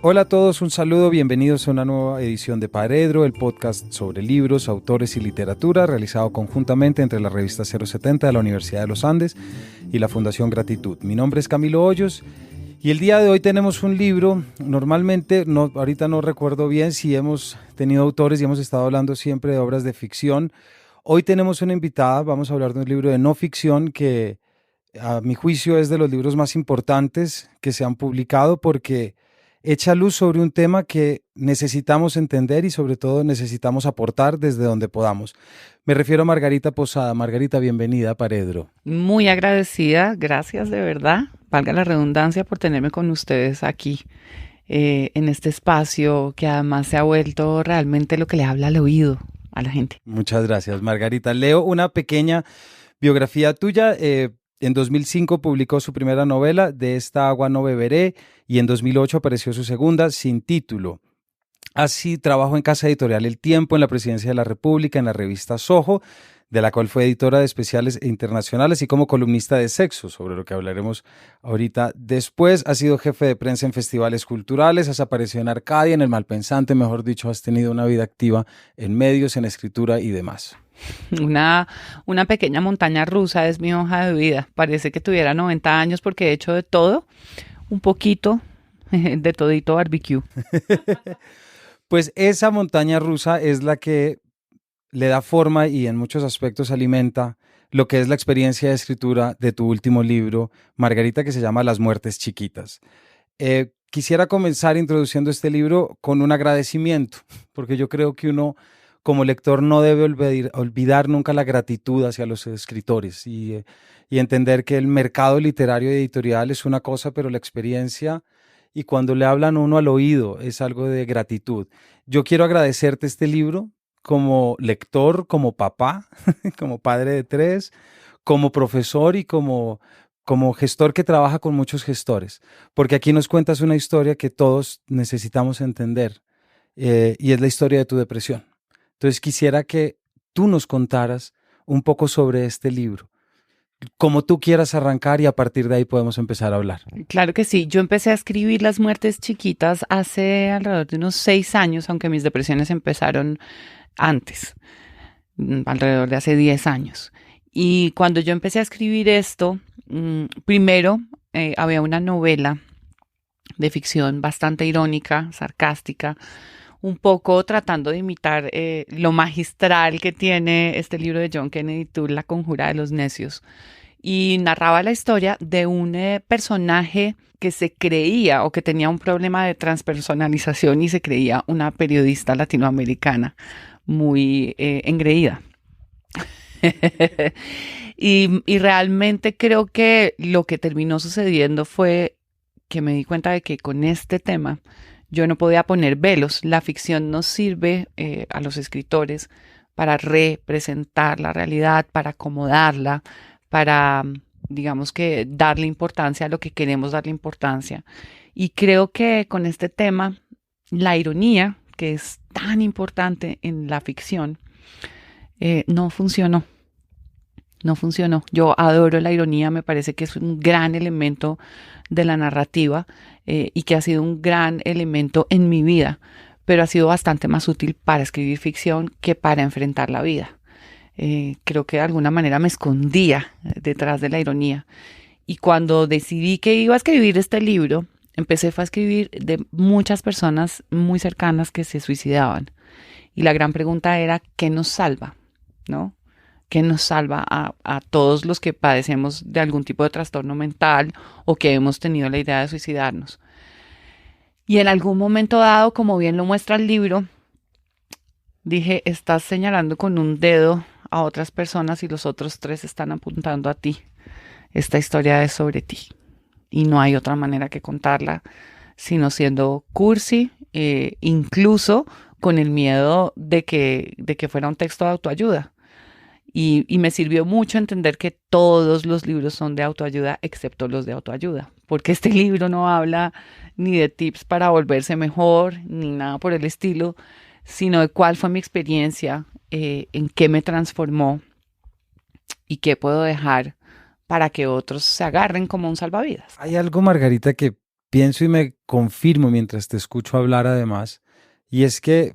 Hola a todos, un saludo, bienvenidos a una nueva edición de Paredro, el podcast sobre libros, autores y literatura, realizado conjuntamente entre la revista 070 de la Universidad de los Andes y la Fundación Gratitud. Mi nombre es Camilo Hoyos y el día de hoy tenemos un libro. Normalmente, ahorita no recuerdo bien si hemos tenido autores y hemos estado hablando siempre de obras de ficción. Hoy tenemos una invitada, vamos a hablar de un libro de no ficción que a mi juicio es de los libros más importantes que se han publicado porque echa luz sobre un tema que necesitamos entender y sobre todo necesitamos aportar desde donde podamos. Me refiero a Margarita Posada. Margarita, bienvenida a Paredro. Muy agradecida, gracias de verdad, valga la redundancia, por tenerme con ustedes aquí en este espacio que además se ha vuelto realmente lo que le habla al oído a la gente. Muchas gracias, Margarita. Leo una pequeña biografía tuya. En 2005 publicó su primera novela, De esta agua no beberé, y en 2008 apareció su segunda, Sin título. Así trabajó en Casa Editorial El Tiempo, en la Presidencia de la República, en la revista Soho, de la cual fue editora de especiales internacionales y como columnista de sexo, sobre lo que hablaremos ahorita después. Ha sido jefe de prensa en festivales culturales, has aparecido en Arcadia, en El Malpensante, mejor dicho, has tenido una vida activa en medios, en escritura y demás. Una pequeña montaña rusa es mi hoja de vida. Parece que tuviera 90 años porque he hecho de todo, un poquito de todito barbecue. Pues esa montaña rusa es la que le da forma y en muchos aspectos alimenta lo que es la experiencia de escritura de tu último libro, Margarita, que se llama Las muertes chiquitas. Quisiera comenzar introduciendo este libro con un agradecimiento, porque yo creo que uno como lector no debe olvidar nunca la gratitud hacia los escritores y entender que el mercado literario y editorial es una cosa, pero la experiencia y cuando le hablan uno al oído es algo de gratitud. Yo quiero agradecerte este libro como lector, como papá, como padre de tres, como profesor y como gestor que trabaja con muchos gestores, porque aquí nos cuentas una historia que todos necesitamos entender y es la historia de tu depresión. Entonces quisiera que tú nos contaras un poco sobre este libro, como tú quieras arrancar y a partir de ahí podemos empezar a hablar. Claro que sí, yo empecé a escribir Las muertes chiquitas hace alrededor de unos 6 años, aunque mis depresiones empezaron antes, alrededor de hace 10 años. Y cuando yo empecé a escribir esto, primero había una novela de ficción bastante irónica, sarcástica, un poco tratando de imitar lo magistral que tiene este libro de John Kennedy Toole, La conjura de los necios. Y narraba la historia de un personaje que se creía o que tenía un problema de transpersonalización y se creía una periodista latinoamericana muy engreída. Y realmente creo que lo que terminó sucediendo fue que me di cuenta de que con este tema yo no podía poner velos. La ficción nos sirve a los escritores para representar la realidad, para acomodarla, para, digamos que, darle importancia a lo que queremos darle importancia. Y creo que con este tema, la ironía, que es tan importante en la ficción, no funcionó. No funcionó. Yo adoro la ironía, me parece que es un gran elemento de la narrativa y que ha sido un gran elemento en mi vida, pero ha sido bastante más útil para escribir ficción que para enfrentar la vida. Creo que de alguna manera me escondía detrás de la ironía. Y cuando decidí que iba a escribir este libro, empecé a escribir de muchas personas muy cercanas que se suicidaban. Y la gran pregunta era, ¿qué nos salva? ¿No? ¿Qué nos salva a todos los que padecemos de algún tipo de trastorno mental o que hemos tenido la idea de suicidarnos? Y en algún momento dado, como bien lo muestra el libro, dije, estás señalando con un dedo a otras personas y los otros 3 están apuntando a ti. Esta historia es sobre ti y no hay otra manera que contarla sino siendo cursi, incluso con el miedo de que fuera un texto de autoayuda. Y me sirvió mucho entender que todos los libros son de autoayuda, excepto los de autoayuda, porque este libro no habla ni de tips para volverse mejor, ni nada por el estilo, sino de cuál fue mi experiencia, en qué me transformó y qué puedo dejar para que otros se agarren como un salvavidas. Hay algo, Margarita, que pienso y me confirmo mientras te escucho hablar además, y es que,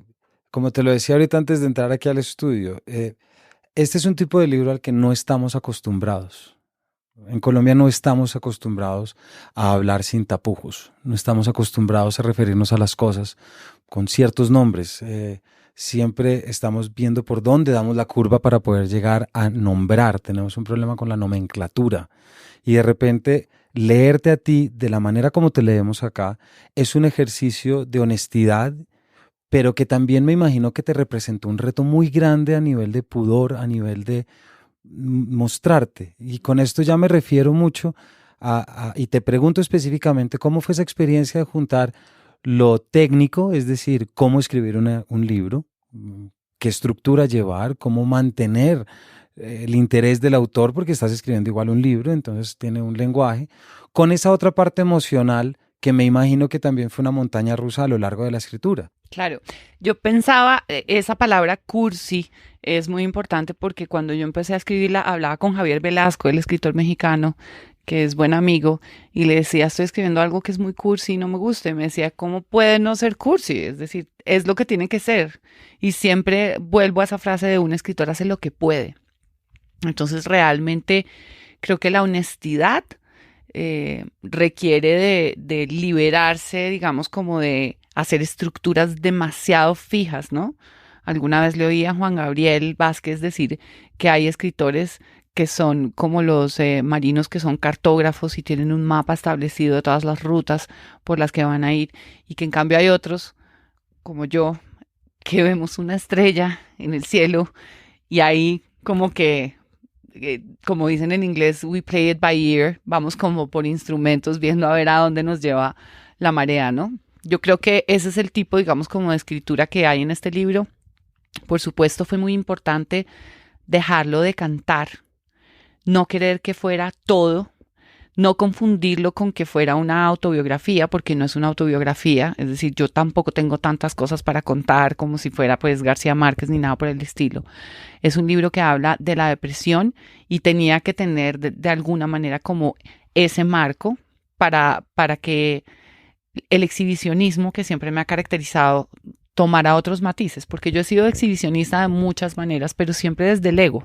como te lo decía ahorita antes de entrar aquí al estudio, este es un tipo de libro al que no estamos acostumbrados. En Colombia no estamos acostumbrados a hablar sin tapujos, no estamos acostumbrados a referirnos a las cosas con ciertos nombres. Siempre estamos viendo por dónde damos la curva para poder llegar a nombrar. Tenemos un problema con la nomenclatura. Y de repente leerte a ti de la manera como te leemos acá es un ejercicio de honestidad, pero que también me imagino que te representó un reto muy grande a nivel de pudor, a nivel de mostrarte. Y con esto ya me refiero mucho y te pregunto específicamente cómo fue esa experiencia de juntar lo técnico, es decir, cómo escribir un libro, qué estructura llevar, cómo mantener el interés del autor, porque estás escribiendo igual un libro, entonces tiene un lenguaje, con esa otra parte emocional que me imagino que también fue una montaña rusa a lo largo de la escritura. Claro, yo pensaba, esa palabra cursi es muy importante porque cuando yo empecé a escribirla, hablaba con Javier Velasco, el escritor mexicano, que es buen amigo, y le decía, estoy escribiendo algo que es muy cursi y no me gusta. Y me decía, ¿cómo puede no ser cursi? Es decir, es lo que tiene que ser. Y siempre vuelvo a esa frase de un escritor hace lo que puede. Entonces, realmente creo que la honestidad requiere de liberarse, digamos, como de hacer estructuras demasiado fijas, ¿no? Alguna vez le oí a Juan Gabriel Vázquez decir que hay escritores que son como los marinos que son cartógrafos y tienen un mapa establecido de todas las rutas por las que van a ir, y que en cambio hay otros, como yo, que vemos una estrella en el cielo y ahí como que como dicen en inglés, we play it by ear, vamos como por instrumentos viendo a ver a dónde nos lleva la marea, ¿no? Yo creo que ese es el tipo, digamos, como de escritura que hay en este libro. Por supuesto, fue muy importante dejarlo de cantar, no querer que fuera todo, no confundirlo con que fuera una autobiografía, porque no es una autobiografía, es decir, yo tampoco tengo tantas cosas para contar como si fuera pues García Márquez ni nada por el estilo. Es un libro que habla de la depresión y tenía que tener de alguna manera como ese marco para que el exhibicionismo que siempre me ha caracterizado tomara otros matices, porque yo he sido exhibicionista de muchas maneras, pero siempre desde el ego,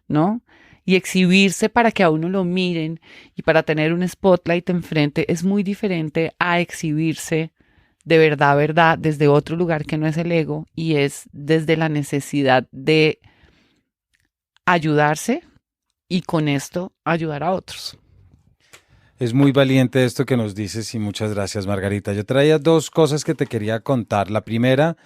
¿no? Y exhibirse para que a uno lo miren y para tener un spotlight enfrente es muy diferente a exhibirse de verdad, desde otro lugar que no es el ego y es desde la necesidad de ayudarse y con esto ayudar a otros. Es muy valiente esto que nos dices y muchas gracias, Margarita. Yo traía dos cosas que te quería contar. La primera,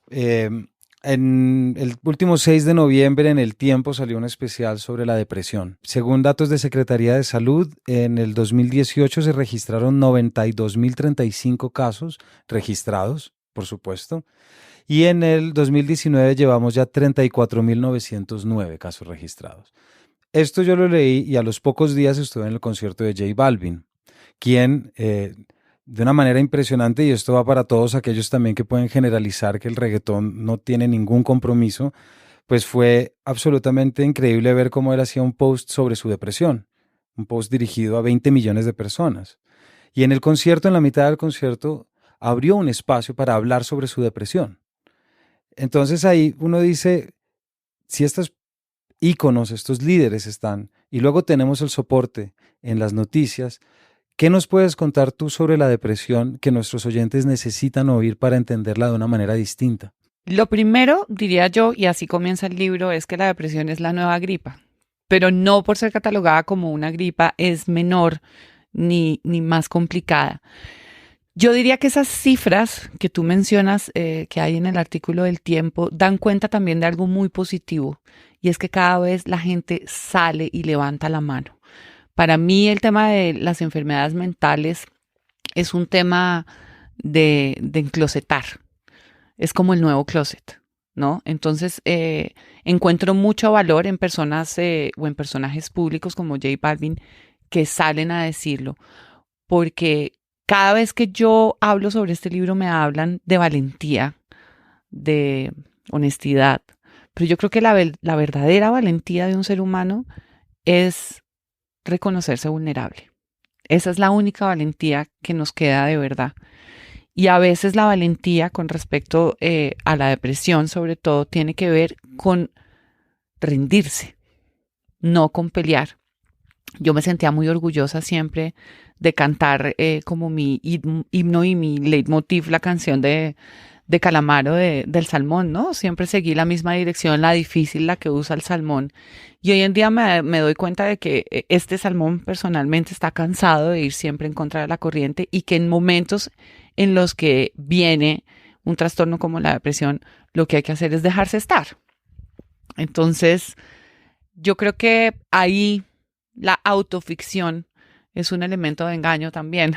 en el último 6 de noviembre en El Tiempo salió un especial sobre la depresión. Según datos de Secretaría de Salud, en el 2018 se registraron 92.035 casos registrados, por supuesto, y en el 2019 llevamos ya 34.909 casos registrados. Esto yo lo leí y a los pocos días estuve en el concierto de J Balvin, quien de una manera impresionante, y esto va para todos aquellos también que pueden generalizar que el reggaetón no tiene ningún compromiso, pues fue absolutamente increíble ver cómo él hacía un post sobre su depresión, un post dirigido a 20 millones de personas. Y en el concierto, en la mitad del concierto, abrió un espacio para hablar sobre su depresión. Entonces ahí uno dice, si estos íconos, estos líderes están, y luego tenemos el soporte en las noticias, ¿qué nos puedes contar tú sobre la depresión que nuestros oyentes necesitan oír para entenderla de una manera distinta? Lo primero, diría yo, y así comienza el libro, es que la depresión es la nueva gripa, pero no por ser catalogada como una gripa es menor ni más complicada. Yo diría que esas cifras que tú mencionas que hay en el artículo del Tiempo dan cuenta también de algo muy positivo, y es que cada vez la gente sale y levanta la mano. Para mí el tema de las enfermedades mentales es un tema de enclosetar. Es como el nuevo closet, ¿no? Entonces encuentro mucho valor en personas o en personajes públicos como J Balvin que salen a decirlo, porque cada vez que yo hablo sobre este libro me hablan de valentía, de honestidad, pero yo creo que la verdadera valentía de un ser humano es reconocerse vulnerable, Esa es la única valentía que nos queda de verdad. Y a veces la valentía con respecto a la depresión, sobre todo, tiene que ver con rendirse, no con pelear. Yo me sentía muy orgullosa siempre de cantar como mi himno y mi leitmotiv, la canción de Calamaro del Salmón, ¿no? Siempre seguí la misma dirección, la difícil, la que usa el salmón. Y hoy en día me doy cuenta de que este salmón personalmente está cansado de ir siempre en contra de la corriente y que en momentos en los que viene un trastorno como la depresión, lo que hay que hacer es dejarse estar. Entonces, yo creo que ahí la autoficción es un elemento de engaño también.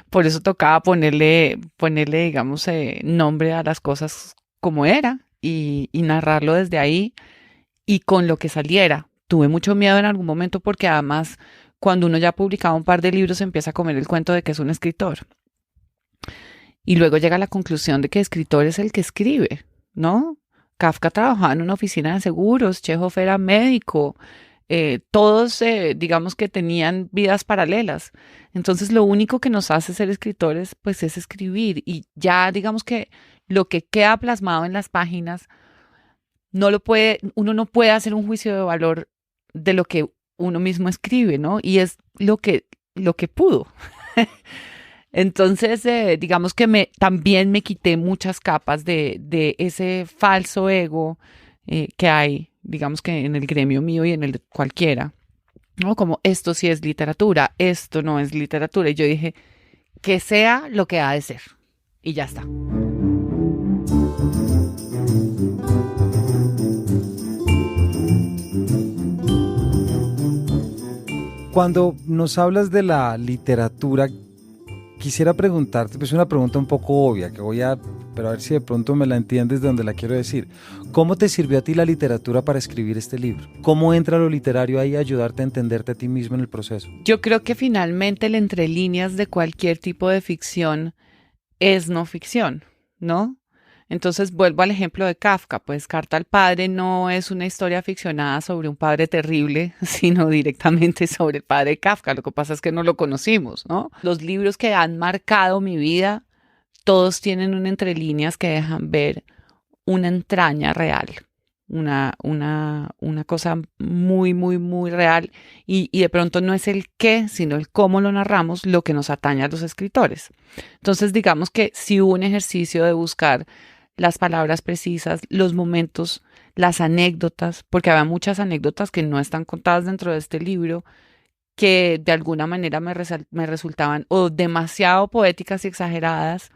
Por eso tocaba ponerle digamos, nombre a las cosas como era y narrarlo desde ahí y con lo que saliera. Tuve mucho miedo en algún momento porque además cuando uno ya ha publicado un par de libros empieza a comer el cuento de que es un escritor. Y luego llega a la conclusión de que escritor es el que escribe, ¿no? Kafka trabajaba en una oficina de seguros, Chekhov era médico, todos digamos que tenían vidas paralelas. Entonces lo único que nos hace ser escritores pues es escribir y ya digamos que lo que queda plasmado en las páginas uno no puede hacer un juicio de valor de lo que uno mismo escribe, ¿no? Y es lo que pudo. Entonces, digamos que también me quité muchas capas de ese falso ego que hay, digamos que en el gremio mío y en el de cualquiera, ¿no? Como esto sí es literatura, esto no es literatura. Y yo dije, que sea lo que ha de ser. Y ya está. Cuando nos hablas de la literatura, quisiera preguntarte, pues una pregunta un poco obvia, pero a ver si de pronto me la entiendes de donde la quiero decir. ¿Cómo te sirvió a ti la literatura para escribir este libro? ¿Cómo entra lo literario ahí a ayudarte a entenderte a ti mismo en el proceso? Yo creo que finalmente el entre líneas de cualquier tipo de ficción es no ficción, ¿no? Entonces vuelvo al ejemplo de Kafka, pues Carta al Padre no es una historia ficcionada sobre un padre terrible, sino directamente sobre el padre de Kafka. Lo que pasa es que no lo conocimos, ¿no? Los libros que han marcado mi vida, todos tienen un entre líneas que dejan ver una entraña real, una cosa muy, muy, muy real y de pronto no es el qué, sino el cómo lo narramos lo que nos atañe a los escritores. Entonces digamos que sí hubo un ejercicio de buscar las palabras precisas, los momentos, las anécdotas, porque había muchas anécdotas que no están contadas dentro de este libro, que de alguna manera me resultaban o demasiado poéticas y exageradas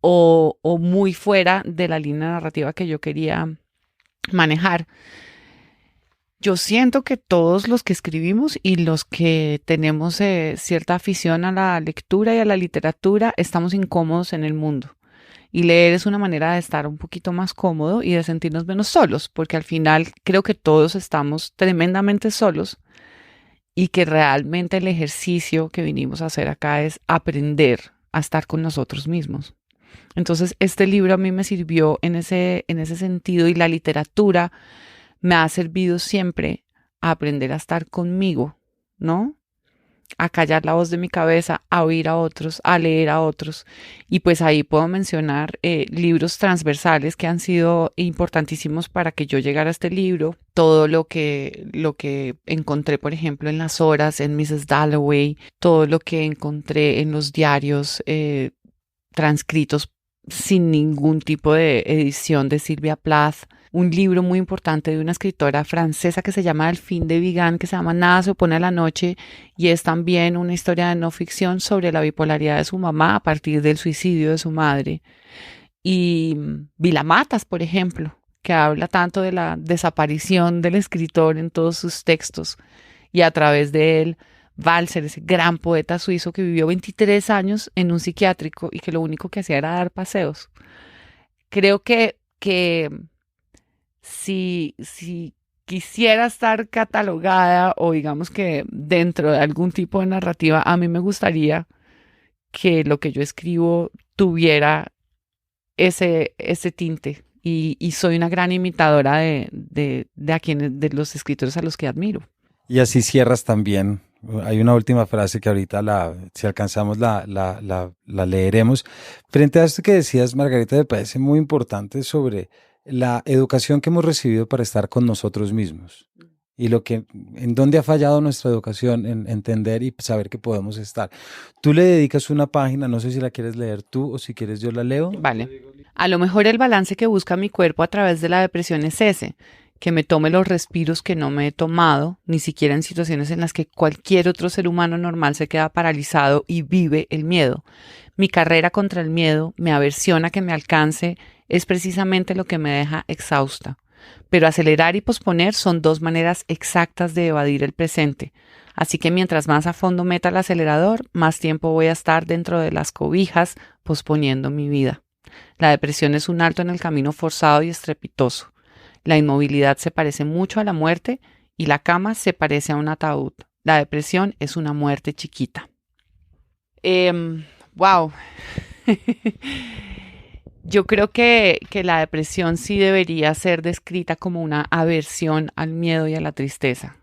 o muy fuera de la línea narrativa que yo quería manejar. Yo siento que todos los que escribimos y los que tenemos cierta afición a la lectura y a la literatura estamos incómodos en el mundo. Y leer es una manera de estar un poquito más cómodo y de sentirnos menos solos, porque al final creo que todos estamos tremendamente solos y que realmente el ejercicio que vinimos a hacer acá es aprender a estar con nosotros mismos. Entonces, este libro a mí me sirvió en ese sentido y la literatura me ha servido siempre a aprender a estar conmigo, ¿no? A callar la voz de mi cabeza, a oír a otros, a leer a otros. Y pues ahí puedo mencionar libros transversales que han sido importantísimos para que yo llegara a este libro. Todo lo que encontré, por ejemplo, en las horas, en Mrs. Dalloway, todo lo que encontré en los diarios transcritos sin ningún tipo de edición de Sylvia Plath. Un libro muy importante de una escritora francesa que se llama Delphine de Vigan, que se llama Nada se opone a la noche, y es también una historia de no ficción sobre la bipolaridad de su mamá a partir del suicidio de su madre. Y Vilamatas, por ejemplo, que habla tanto de la desaparición del escritor en todos sus textos, y a través de él, Walser, ese gran poeta suizo que vivió 23 años en un psiquiátrico y que lo único que hacía era dar paseos. Creo que si quisiera estar catalogada o digamos que dentro de algún tipo de narrativa, a mí me gustaría que lo que yo escribo tuviera ese tinte y soy una gran imitadora de los escritores a los que admiro. Y así cierras también Hay una última frase que ahorita, si alcanzamos, la leeremos. Frente a esto que decías, Margarita, me parece muy importante sobre la educación que hemos recibido para estar con nosotros mismos y en dónde ha fallado nuestra educación en entender y saber que podemos estar. Tú le dedicas una página, no sé si la quieres leer tú o si quieres yo la leo. Vale. A lo mejor el balance que busca mi cuerpo a través de la depresión es ese, que me tome los respiros que no me he tomado, ni siquiera en situaciones en las que cualquier otro ser humano normal se queda paralizado y vive el miedo. Mi carrera contra el miedo, mi aversión a que me alcance, es precisamente lo que me deja exhausta. Pero acelerar y posponer son dos maneras exactas de evadir el presente. Así que mientras más a fondo meta el acelerador, más tiempo voy a estar dentro de las cobijas posponiendo mi vida. La depresión es un alto en el camino forzado y estrepitoso. La inmovilidad se parece mucho a la muerte y la cama se parece a un ataúd. La depresión es una muerte chiquita. Wow. Yo creo que la depresión sí debería ser descrita como una aversión al miedo y a la tristeza.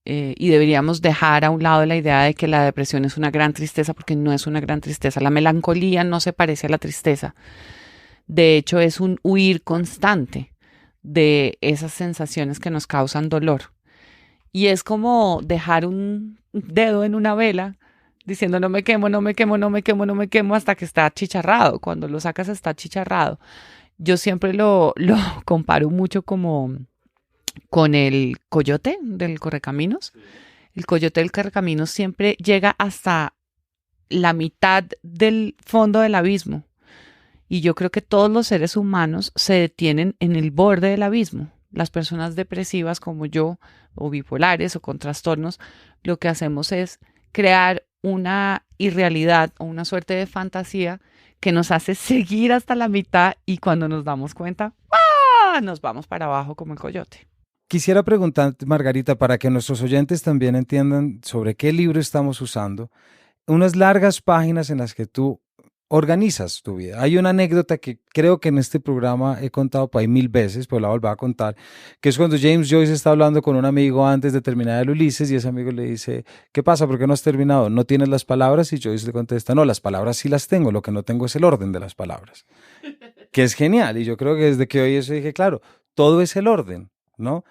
Y deberíamos dejar a un lado la idea de que la depresión es una gran tristeza, porque no es una gran tristeza. La melancolía no se parece a la tristeza. De hecho, es un huir constante de esas sensaciones que nos causan dolor. Y es como dejar un dedo en una vela diciendo no me quemo, no me quemo, no me quemo, no me quemo hasta que está achicharrado. Cuando lo sacas está achicharrado. Yo siempre lo comparo mucho como con el coyote del correcaminos. El coyote del correcaminos siempre llega hasta la mitad del fondo del abismo. Y yo creo que todos los seres humanos se detienen en el borde del abismo. Las personas depresivas como yo, o bipolares o con trastornos, lo que hacemos es crear una irrealidad o una suerte de fantasía que nos hace seguir hasta la mitad y cuando nos damos cuenta, ¡ah!, nos vamos para abajo como el coyote. Quisiera preguntarte, Margarita, para que nuestros oyentes también entiendan sobre qué libro estamos usando, unas largas páginas en las que tú organizas tu vida. Hay una anécdota que creo que en este programa he contado por ahí 1000 veces, pero la volví a contar, que es cuando James Joyce está hablando con un amigo antes de terminar el Ulises y ese amigo le dice, ¿qué pasa? ¿Por qué no has terminado? ¿No tienes las palabras? Y Joyce le contesta, no, las palabras sí las tengo, lo que no tengo es el orden de las palabras. Que es genial. Y yo creo que desde que oí eso dije, claro, todo es el orden, ¿no?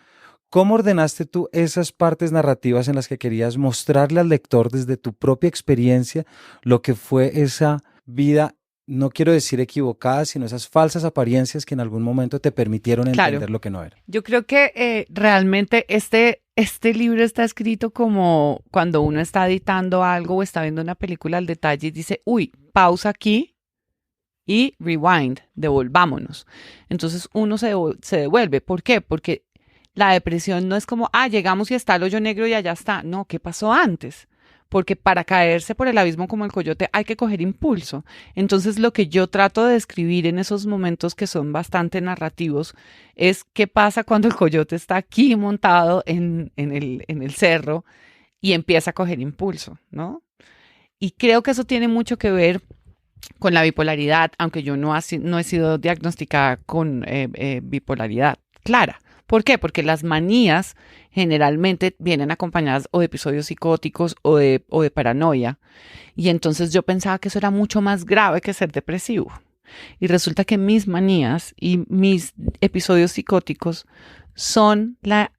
¿Cómo ordenaste tú esas partes narrativas en las que querías mostrarle al lector desde tu propia experiencia lo que fue esa vida, no quiero decir equivocada, sino esas falsas apariencias que en algún momento te permitieron entender lo que no era? Yo creo que realmente este libro está escrito como cuando uno está editando algo o está viendo una película al detalle y dice, uy, pausa aquí y rewind, devolvámonos. Entonces uno se devuelve. ¿Por qué? Porque la depresión no es como, llegamos y está el hoyo negro y allá está. No, ¿qué pasó antes? Porque para caerse por el abismo como el coyote hay que coger impulso. Entonces lo que yo trato de describir en esos momentos que son bastante narrativos es qué pasa cuando el coyote está aquí montado en el cerro y empieza a coger impulso, ¿no? Y creo que eso tiene mucho que ver con la bipolaridad, aunque yo no he sido diagnosticada con bipolaridad clara. ¿Por qué? Porque las manías generalmente vienen acompañadas o de episodios psicóticos o de paranoia. Y entonces yo pensaba que eso era mucho más grave que ser depresivo. Y resulta que mis manías y mis episodios psicóticos son la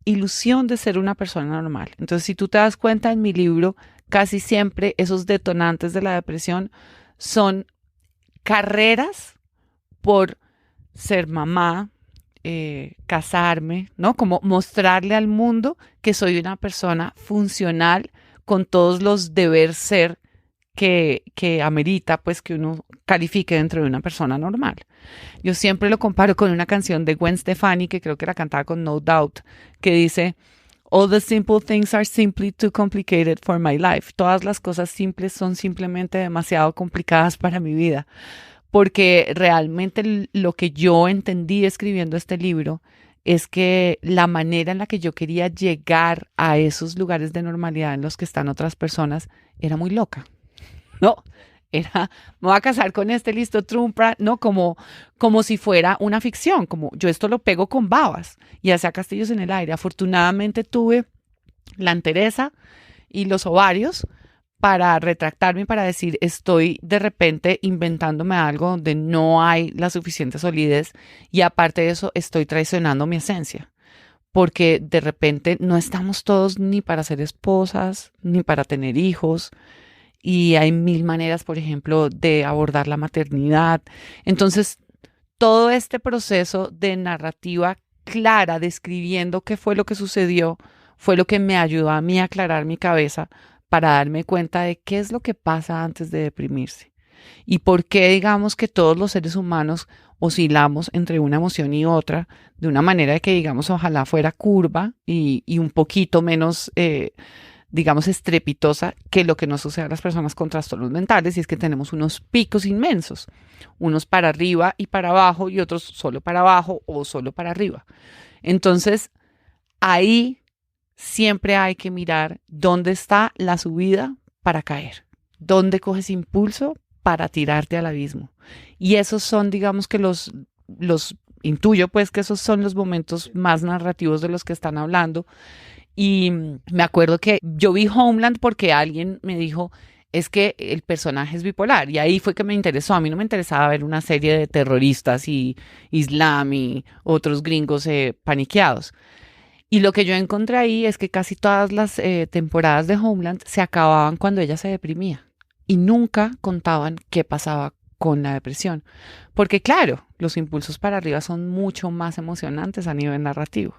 ilusión de ser una persona normal. Entonces, si tú te das cuenta en mi libro, casi siempre esos detonantes de la depresión son carreras por ser mamá, casarme, ¿no? Como mostrarle al mundo que soy una persona funcional con todos los deber ser que amerita pues que uno califique dentro de una persona normal. Yo siempre lo comparo con una canción de Gwen Stefani que creo que la cantaba con No Doubt, que dice All the simple things are simply too complicated for my life. Todas las cosas simples son simplemente demasiado complicadas para mi vida. Porque realmente lo que yo entendí escribiendo este libro es que la manera en la que yo quería llegar a esos lugares de normalidad en los que están otras personas era muy loca. No, era, me voy a casar con este, listo, trumpa, no, como si fuera una ficción, como yo esto lo pego con babas y hacía castillos en el aire. Afortunadamente tuve la entereza y los ovarios para retractarme, para decir, estoy de repente inventándome algo donde no hay la suficiente solidez y aparte de eso estoy traicionando mi esencia. Porque de repente no estamos todos ni para ser esposas, ni para tener hijos, y hay mil maneras, por ejemplo, de abordar la maternidad. Entonces, todo este proceso de narrativa clara, describiendo qué fue lo que sucedió, fue lo que me ayudó a mí a aclarar mi cabeza para darme cuenta de qué es lo que pasa antes de deprimirse y por qué digamos que todos los seres humanos oscilamos entre una emoción y otra de una manera de que digamos ojalá fuera curva y un poquito menos digamos estrepitosa que lo que nos sucede a las personas con trastornos mentales, y es que tenemos unos picos inmensos, unos para arriba y para abajo y otros solo para abajo o solo para arriba. Entonces ahí siempre hay que mirar dónde está la subida para caer, dónde coges impulso para tirarte al abismo. Y esos son, digamos que los intuyo pues que esos son los momentos más narrativos de los que están hablando. Y me acuerdo que yo vi Homeland porque alguien me dijo, es que el personaje es bipolar. Y ahí fue que me interesó. A mí no me interesaba ver una serie de terroristas y islam y otros gringos paniqueados. Y lo que yo encontré ahí es que casi todas las temporadas de Homeland se acababan cuando ella se deprimía y nunca contaban qué pasaba con la depresión. Porque claro, los impulsos para arriba son mucho más emocionantes a nivel narrativo.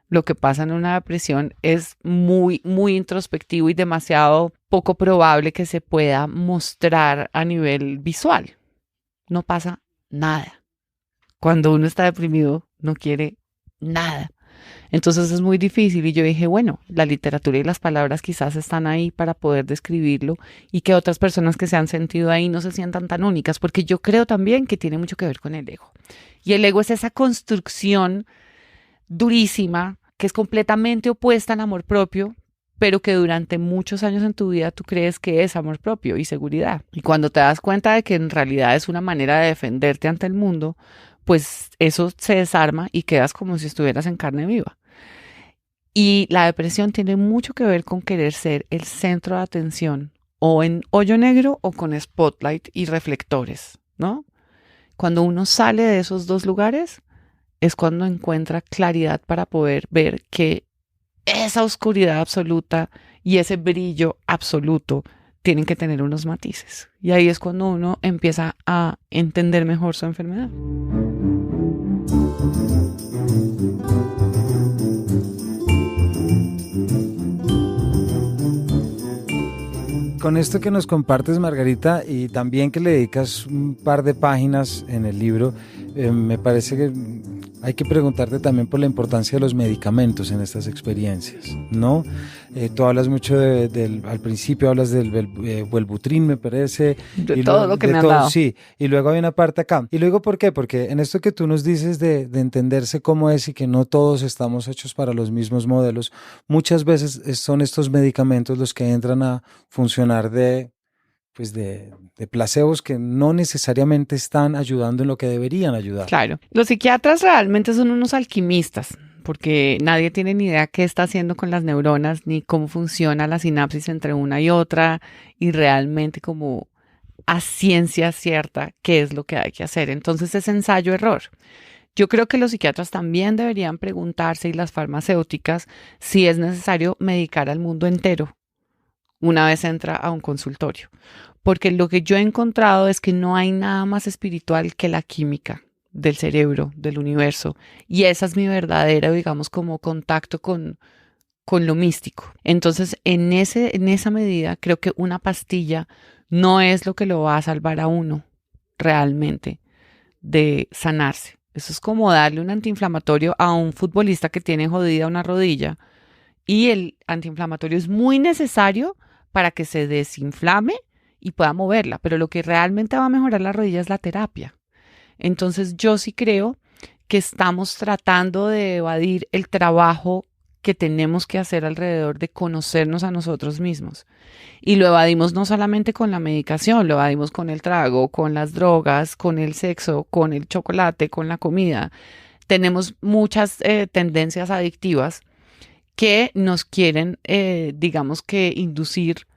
Lo que pasa en una depresión es muy, muy introspectivo y demasiado poco probable que se pueda mostrar a nivel visual. No pasa nada. Cuando uno está deprimido, no quiere nada. Entonces es muy difícil y yo dije, bueno, la literatura y las palabras quizás están ahí para poder describirlo y que otras personas que se han sentido ahí no se sientan tan únicas, porque yo creo también que tiene mucho que ver con el ego. Y el ego es esa construcción durísima que es completamente opuesta al amor propio, pero que durante muchos años en tu vida tú crees que es amor propio y seguridad. Y cuando te das cuenta de que en realidad es una manera de defenderte ante el mundo, pues eso se desarma y quedas como si estuvieras en carne viva. Y la depresión tiene mucho que ver con querer ser el centro de atención o en hoyo negro o con spotlight y reflectores, ¿no? Cuando uno sale de esos dos lugares es cuando encuentra claridad para poder ver que esa oscuridad absoluta y ese brillo absoluto tienen que tener unos matices. Y ahí es cuando uno empieza a entender mejor su enfermedad. Con esto que nos compartes, Margarita, y también que le dedicas un par de páginas en el libro, me parece que hay que preguntarte también por la importancia de los medicamentos en estas experiencias, ¿no? Tú hablas mucho al principio hablas del Wellbutrin, me parece. De todo lo que me han dado. Sí, y luego hay una parte acá. ¿Y luego por qué? Porque en esto que tú nos dices de entenderse cómo es y que no todos estamos hechos para los mismos modelos, muchas veces son estos medicamentos los que entran a funcionar de placebos que no necesariamente están ayudando en lo que deberían ayudar. Claro, los psiquiatras realmente son unos alquimistas, porque nadie tiene ni idea qué está haciendo con las neuronas, ni cómo funciona la sinapsis entre una y otra, y realmente como a ciencia cierta qué es lo que hay que hacer. Entonces es ensayo-error. Yo creo que los psiquiatras también deberían preguntarse, y las farmacéuticas, si es necesario medicar al mundo entero una vez entra a un consultorio. Porque lo que yo he encontrado es que no hay nada más espiritual que la química del cerebro, del universo. Y esa es mi verdadera, digamos, como contacto con lo místico. Entonces, en esa medida, creo que una pastilla no es lo que lo va a salvar a uno realmente de sanarse. Eso es como darle un antiinflamatorio a un futbolista que tiene jodida una rodilla. Y el antiinflamatorio es muy necesario para que se desinflame y pueda moverla, pero lo que realmente va a mejorar la rodilla es la terapia. Entonces yo sí creo que estamos tratando de evadir el trabajo que tenemos que hacer alrededor de conocernos a nosotros mismos. Y lo evadimos no solamente con la medicación, lo evadimos con el trago, con las drogas, con el sexo, con el chocolate, con la comida. Tenemos muchas tendencias adictivas que nos quieren, digamos que, inducir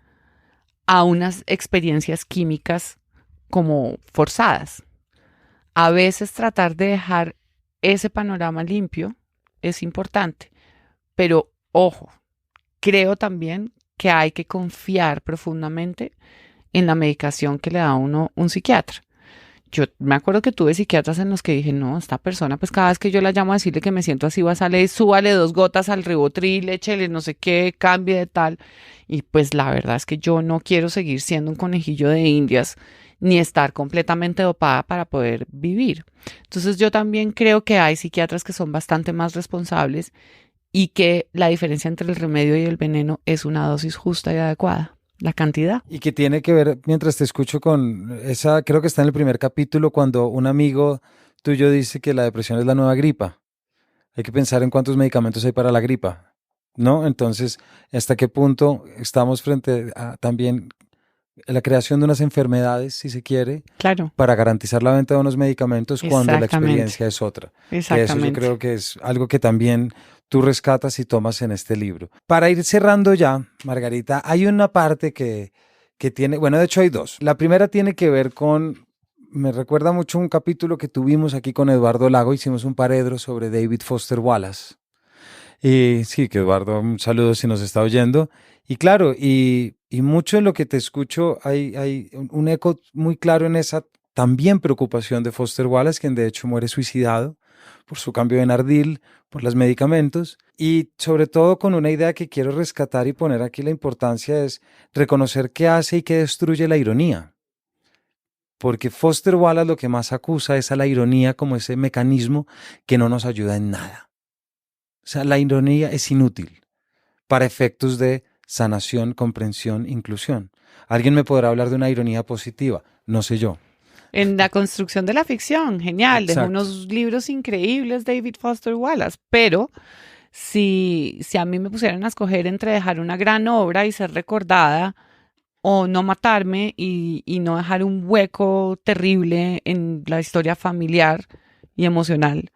a unas experiencias químicas como forzadas. A veces tratar de dejar ese panorama limpio es importante, pero ojo, creo también que hay que confiar profundamente en la medicación que le da a uno un psiquiatra. Yo me acuerdo que tuve psiquiatras en los que dije, no, esta persona, pues cada vez que yo la llamo a decirle que me siento así, sale, súbale 2 gotas al Rivotril, échele no sé qué, cambie de tal. Y pues la verdad es que yo no quiero seguir siendo un conejillo de Indias ni estar completamente dopada para poder vivir. Entonces yo también creo que hay psiquiatras que son bastante más responsables y que la diferencia entre el remedio y el veneno es una dosis justa y adecuada. La cantidad. Y que tiene que ver, mientras te escucho con esa, creo que está en el primer capítulo, cuando un amigo tuyo dice que la depresión es la nueva gripa. Hay que pensar en cuántos medicamentos hay para la gripa, ¿no? Entonces, ¿hasta qué punto estamos frente a también la creación de unas enfermedades, si se quiere, Claro. para garantizar la venta de unos medicamentos cuando la experiencia es otra? Que eso yo creo que es algo que también tú rescatas y tomas en este libro. Para ir cerrando ya, Margarita, hay una parte que tiene, bueno, de hecho hay dos. La primera tiene que ver con, me recuerda mucho un capítulo que tuvimos aquí con Eduardo Lago, hicimos un paredro sobre David Foster Wallace. Y sí, que Eduardo, un saludo si nos está oyendo. Y claro, y mucho en lo que te escucho hay un eco muy claro en esa también preocupación de Foster Wallace, quien de hecho muere suicidado por su cambio de Nardil, por los medicamentos, y sobre todo con una idea que quiero rescatar y poner aquí la importancia es reconocer qué hace y qué destruye la ironía. Porque Foster Wallace lo que más acusa es a la ironía como ese mecanismo que no nos ayuda en nada. O sea, la ironía es inútil para efectos de sanación, comprensión, inclusión. ¿Alguien me podrá hablar de una ironía positiva? No sé yo. En la construcción de la ficción, genial, dejó Exacto. unos libros increíbles David Foster Wallace, pero si a mí me pusieran a escoger entre dejar una gran obra y ser recordada o no matarme y no dejar un hueco terrible en la historia familiar y emocional,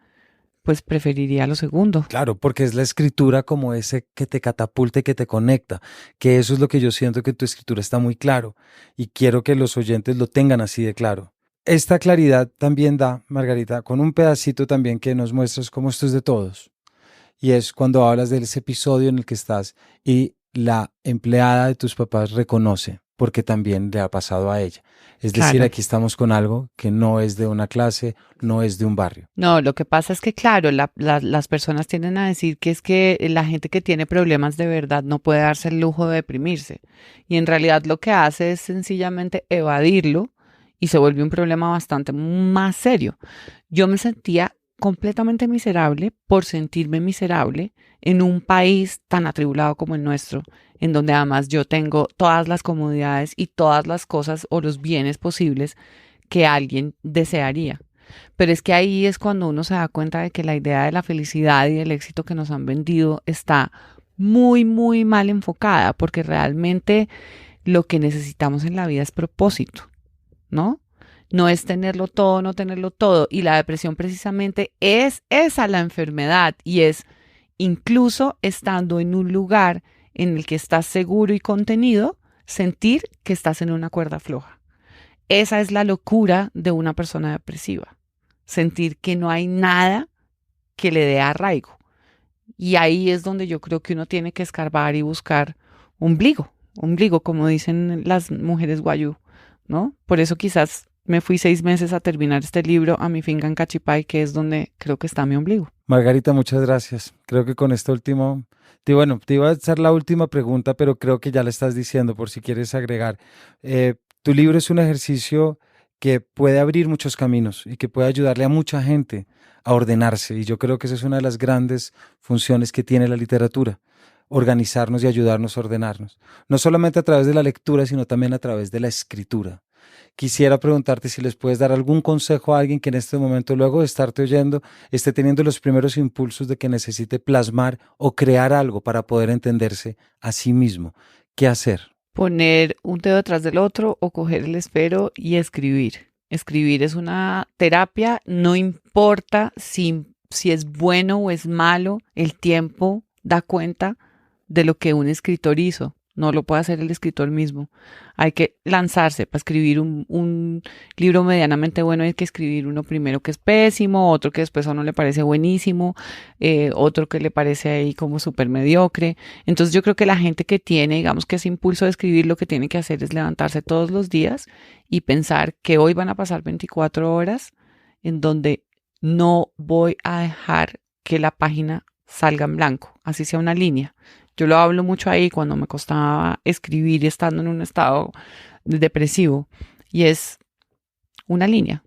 pues preferiría lo segundo. Claro, porque es la escritura como ese que te catapulta y que te conecta, que eso es lo que yo siento que tu escritura está muy claro y quiero que los oyentes lo tengan así de claro. Esta claridad también da, Margarita, con un pedacito también que nos muestras cómo esto es de todos. Y es cuando hablas de ese episodio en el que estás y la empleada de tus papás reconoce, porque también le ha pasado a ella. Es decir, Claro. aquí estamos con algo que no es de una clase, no es de un barrio. No, lo que pasa es que, claro, las personas tienden a decir que es que la gente que tiene problemas de verdad no puede darse el lujo de deprimirse. Y en realidad lo que hace es sencillamente evadirlo y se vuelve un problema bastante más serio. Yo me sentía completamente miserable por sentirme miserable en un país tan atribulado como el nuestro, en donde además yo tengo todas las comodidades y todas las cosas o los bienes posibles que alguien desearía. Pero es que ahí es cuando uno se da cuenta de que la idea de la felicidad y del éxito que nos han vendido está muy, muy mal enfocada, porque realmente lo que necesitamos en la vida es propósito, ¿no? No es tenerlo todo, no tenerlo todo. Y la depresión precisamente es esa la enfermedad y es incluso estando en un lugar en el que estás seguro y contenido, sentir que estás en una cuerda floja. Esa es la locura de una persona depresiva. Sentir que no hay nada que le dé arraigo. Y ahí es donde yo creo que uno tiene que escarbar y buscar ombligo, como dicen las mujeres guayú, ¿no? Por eso quizás me fui 6 meses a terminar este libro a mi finca en Cachipay, que es donde creo que está mi ombligo. Margarita, muchas gracias. Creo que con esto último, bueno, te iba a hacer la última pregunta, pero creo que ya la estás diciendo por si quieres agregar. Tu libro es un ejercicio que puede abrir muchos caminos y que puede ayudarle a mucha gente a ordenarse. Y yo creo que esa es una de las grandes funciones que tiene la literatura, organizarnos y ayudarnos a ordenarnos. No solamente a través de la lectura, sino también a través de la escritura. Quisiera preguntarte si les puedes dar algún consejo a alguien que en este momento, luego de estarte oyendo, esté teniendo los primeros impulsos de que necesite plasmar o crear algo para poder entenderse a sí mismo. ¿Qué hacer? Poner un dedo detrás del otro o coger el esfero y escribir. Escribir es una terapia, no importa si es bueno o es malo el tiempo da cuenta de lo que un escritor hizo. No lo puede hacer el escritor mismo. Hay que lanzarse para escribir un libro medianamente bueno. Hay que escribir uno primero que es pésimo, otro que después a uno le parece buenísimo, otro que le parece ahí como súper mediocre. Entonces yo creo que la gente que tiene, digamos que ese impulso de escribir, lo que tiene que hacer es levantarse todos los días y pensar que hoy van a pasar 24 horas en donde no voy a dejar que la página salga en blanco, así sea una línea. Yo lo hablo mucho ahí cuando me costaba escribir estando en un estado depresivo, y es una línea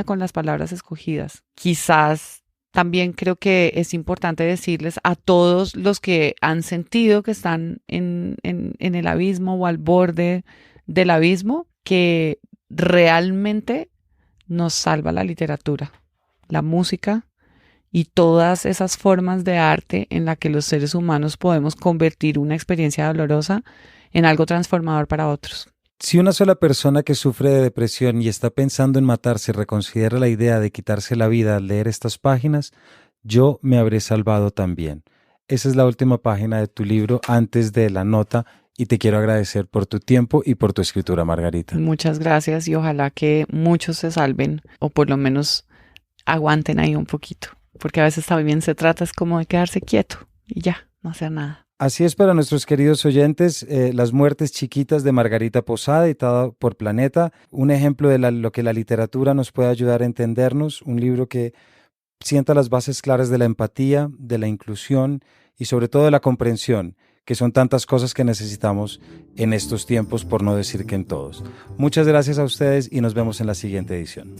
con las palabras escogidas. Quizás también creo que es importante decirles a todos los que han sentido que están en el abismo o al borde del abismo, que realmente nos salva la literatura, la música y todas esas formas de arte en la que los seres humanos podemos convertir una experiencia dolorosa en algo transformador para otros. Si una sola persona que sufre de depresión y está pensando en matarse reconsidera la idea de quitarse la vida al leer estas páginas, yo me habré salvado también. Esa es la última página de tu libro antes de la nota, y te quiero agradecer por tu tiempo y por tu escritura, Margarita. Muchas gracias, y ojalá que muchos se salven o por lo menos aguanten ahí un poquito, porque a veces también se trata es como de quedarse quieto y ya, no hacer nada. Así es, para nuestros queridos oyentes, Las muertes chiquitas de Margarita Posada, editada por Planeta, un ejemplo de lo que la literatura nos puede ayudar a entendernos, un libro que sienta las bases claras de la empatía, de la inclusión y sobre todo de la comprensión, que son tantas cosas que necesitamos en estos tiempos, por no decir que en todos. Muchas gracias a ustedes y nos vemos en la siguiente edición.